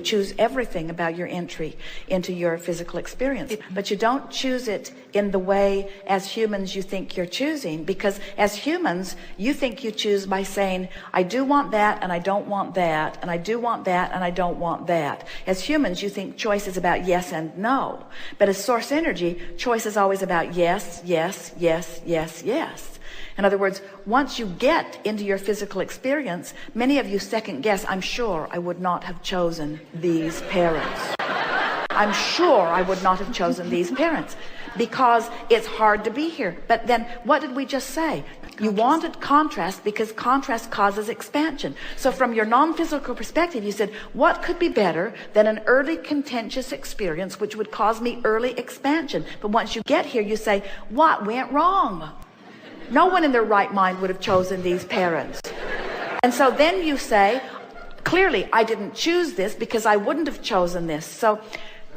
Choose everything about your entry into your physical experience, but you don't choose it in the way as humans you think you're choosing, because as humans you think you choose by saying, I do want that and I don't want that, and I do want that and I don't want that. As humans you think choice is about yes and no, but as source energy, choice is always about yes, yes, yes, yes, yes. In other words, once you get into your physical experience, many of you second guess, I'm sure I would not have chosen these parents. I'm sure I would not have chosen these parents because it's hard to be here. But then what did we just say? You wanted contrast because contrast causes expansion. So from your non-physical perspective, you said, what could be better than an early contentious experience which would cause me early expansion? But once you get here, you say, what went wrong? No one in their right mind would have chosen these parents. And so then you say, clearly I didn't choose this because I wouldn't have chosen this. So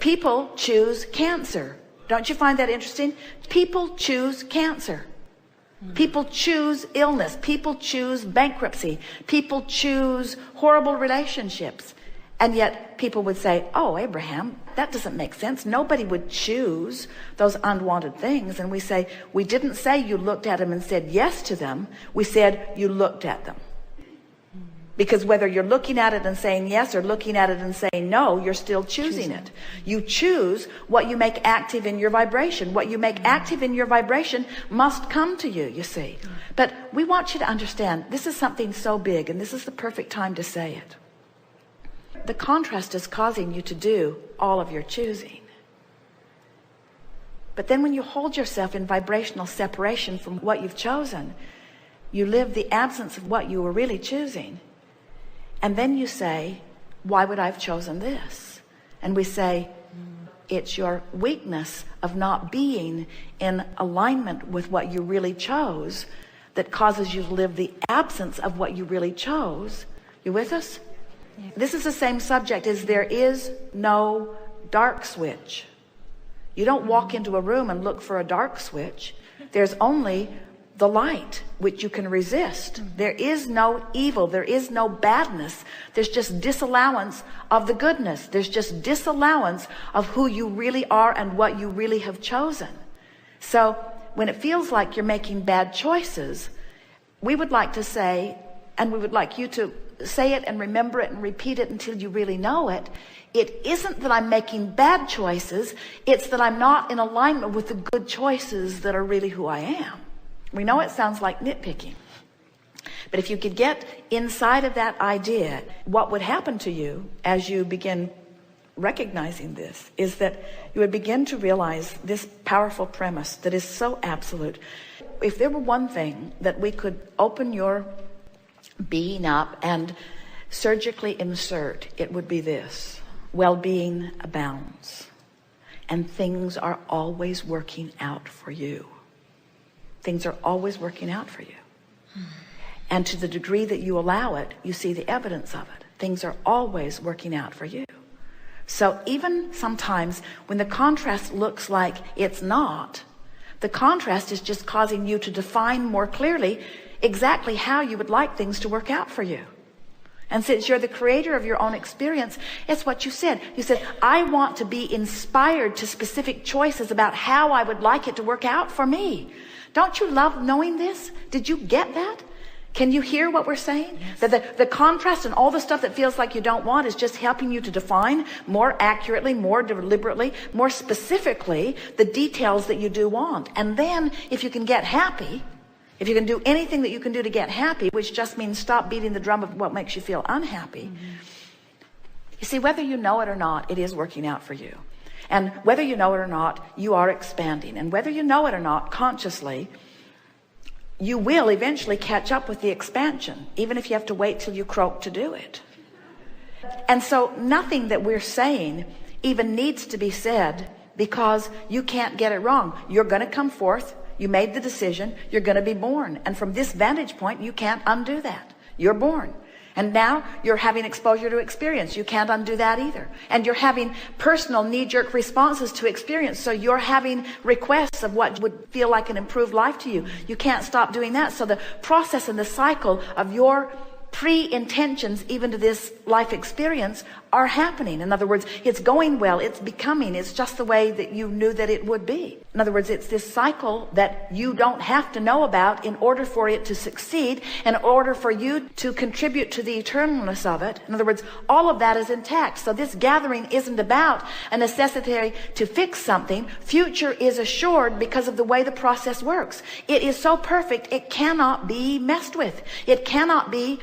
people choose cancer. Don't you find that interesting? People choose cancer. People choose illness. People choose bankruptcy. People choose horrible relationships. And yet people would say, oh, Abraham, that doesn't make sense. Nobody would choose those unwanted things. And we say, we didn't say you looked at them and said yes to them. We said you looked at them. Because whether you're looking at it and saying yes or looking at it and saying no, you're still choosing it. You choose what you make active in your vibration. What you make active in your vibration must come to you, you see. But we want you to understand, this is something so big, and this is the perfect time to say it. The contrast is causing you to do all of your choosing. But then when you hold yourself in vibrational separation from what you've chosen, you live the absence of what you were really choosing. And then you say, why would I have chosen this? And we say, it's your weakness of not being in alignment with what you really chose that causes you to live the absence of what you really chose. You with us? This is the same subject as there is no dark switch. You don't walk into a room and look for a dark switch. There's only the light, which you can resist. There is no evil. There is no badness. There's just disallowance of the goodness. There's just disallowance of who you really are and what you really have chosen. So when it feels like you're making bad choices, we would like to say, and we would like you to say it and remember it and repeat it until you really know it. It isn't that I'm making bad choices. It's that I'm not in alignment with the good choices that are really who I am. We know it sounds like nitpicking, but if you could get inside of that idea, what would happen to you as you begin recognizing this is that you would begin to realize this powerful premise that is so absolute. If there were one thing that we could open your being up and surgically insert, it would be this: well-being abounds, and things are always working out for you. Things are always working out for you. And to the degree that you allow it, you see the evidence of it. Things are always working out for you. So even sometimes when the contrast looks like it's not, the contrast is just causing you to define more clearly exactly how you would like things to work out for you. And since you're the creator of your own experience, it's what you said. You said, I want to be inspired to specific choices about how I would like it to work out for me. Don't you love knowing this? Did you get that? Can you hear what we're saying? Yes. That the contrast and all the stuff that feels like you don't want is just helping you to define more accurately, more deliberately, more specifically the details that you do want. And then if you can get happy, if you can do anything that you can do to get happy, which just means stop beating the drum of what makes you feel unhappy. You see, whether you know it or not, it is working out for you. And whether you know it or not, you are expanding. And whether you know it or not, consciously, you will eventually catch up with the expansion, even if you have to wait till you croak to do it. And so nothing that we're saying even needs to be said, because you can't get it wrong. You're going to come forth. You made the decision. You're going to be born. And from this vantage point, you can't undo that. You're born. And now you're having exposure to experience. You can't undo that either. And you're having personal knee-jerk responses to experience. So you're having requests of what would feel like an improved life to you. You can't stop doing that. So the process and the cycle of your pre-intentions even to this life experience are happening. In other words, it's going well, it's becoming, it's just the way that you knew that it would be. In other words, it's this cycle that you don't have to know about in order for it to succeed, in order for you to contribute to the eternalness of it. In other words, all of that is intact. So this gathering isn't about a necessity to fix something. Future is assured because of the way the process works. It is so perfect, it cannot be messed with. It cannot be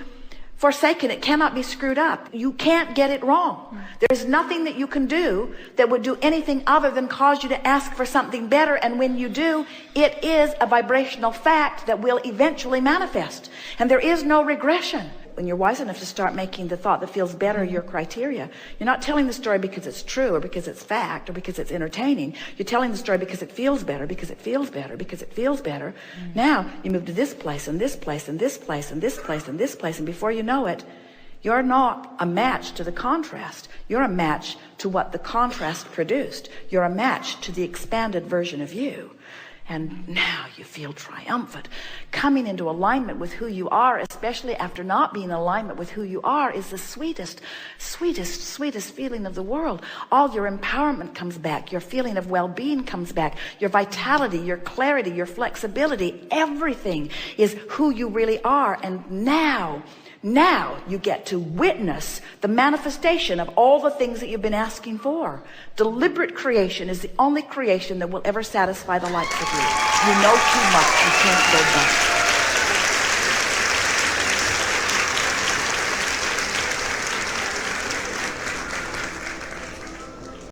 forsaken. It cannot be screwed up. You can't get it wrong. There's nothing that you can do that would do anything other than cause you to ask for something better. And when you do, it is a vibrational fact that will eventually manifest. And there is no regression. When you're wise enough to start making the thought that feels better your criteria, you're not telling the story because it's true or because it's fact or because it's entertaining. You're telling the story because it feels better, because it feels better, because it feels better. Now you move to this place and this place and this place and this place and this place, and before you know it, you're not a match to the contrast. You're a match to what the contrast produced. You're a match to the expanded version of you. And now you feel triumphant. Coming into alignment with who you are, especially after not being in alignment with who you are, is the sweetest, sweetest, sweetest feeling of the world. All your empowerment comes back. Your feeling of well-being comes back. Your vitality, your clarity, your flexibility, everything is who you really are. And now you get to witness the manifestation of all the things that you've been asking for. Deliberate creation is the only creation that will ever satisfy the likes of you. You know too much. You can't go back.